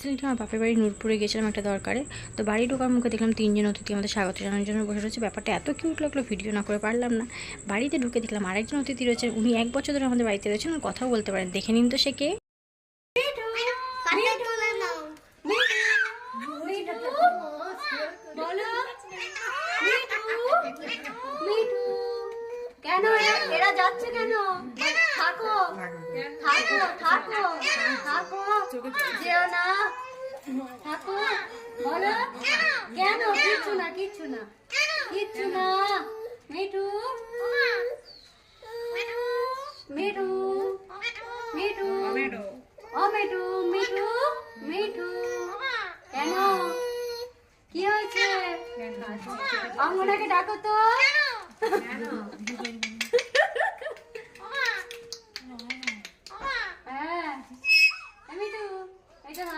আমার বাপের বাড়ি নূরপুরে গেছিলাম একটা দরকারে। তো বাড়ি ঢোকার মুখে দেখলাম 3 জন অতিথি আমাদের স্বাগত জানানোর জন্য বসে রয়েছে। ব্যাপারটা এত কিউট লাগলো, ভিডিও না করে পারলাম না। বাড়িতে ঢুকে দেখলাম আরেকজন অতিথি রয়েছেন, উনি 1 বছর ধরে আমাদের বাড়িতে রয়েছেন আর কথাও বলতে পারেন। দেখে নিন তো সে কে। কেন এরা যাচ্ছে কেন? থাকো থাকো থাকো থাকো, যেও না, থাকো। বলো কেন? কিচ্ছু না কিচ্ছু না কিচ্ছু না। মিঠু মিঠু মিঠু ও মিঠু মিঠু মিঠু, কেন কি হয়েছে? অঙ্গনাকে ডাকো তো।